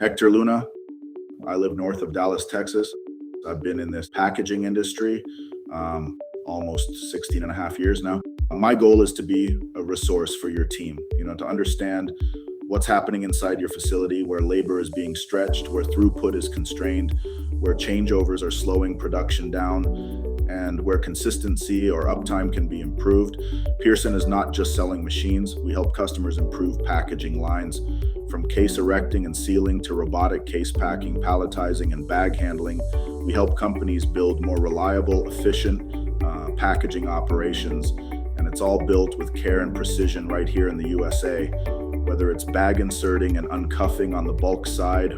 Hector Luna. I live north of Dallas, Texas. I've been in this packaging industry almost 16 and a half years now. My goal is to be a resource for your team, to understand what's happening inside your facility, where labor is being stretched, where throughput is constrained, where changeovers are slowing production down, and where consistency or uptime can be improved. Pearson is not just selling machines. We help customers improve packaging lines, from case erecting and sealing to robotic case packing, palletizing, and bag handling. We help companies build more reliable, efficient packaging operations, and it's all built with care and precision right here in the USA. Whether it's bag inserting and uncuffing on the bulk side,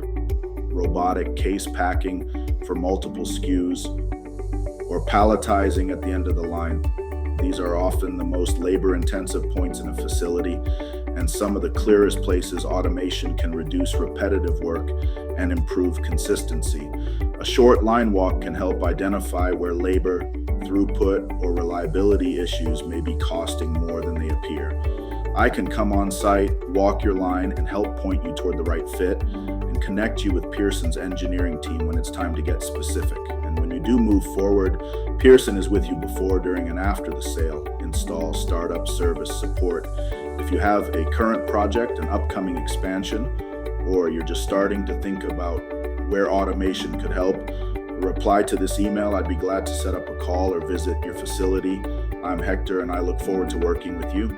robotic case packing for multiple SKUs, or palletizing at the end of the line. These are often the most labor-intensive points in a facility, and some of the clearest places automation can reduce repetitive work and improve consistency. A short line walk can help identify where labor, throughput, or reliability issues may be costing more than they appear. I can come on site, walk your line, and help point you toward the right fit, and connect you with Pearson's engineering team when it's time to get specific. And when you do move forward, Pearson is with you before, during, and after the sale, install, startup, service, support. If you have a current project, an upcoming expansion, or you're just starting to think about where automation could help, reply to this email. I'd be glad to set up a call or visit your facility. I'm Hector, and I look forward to working with you.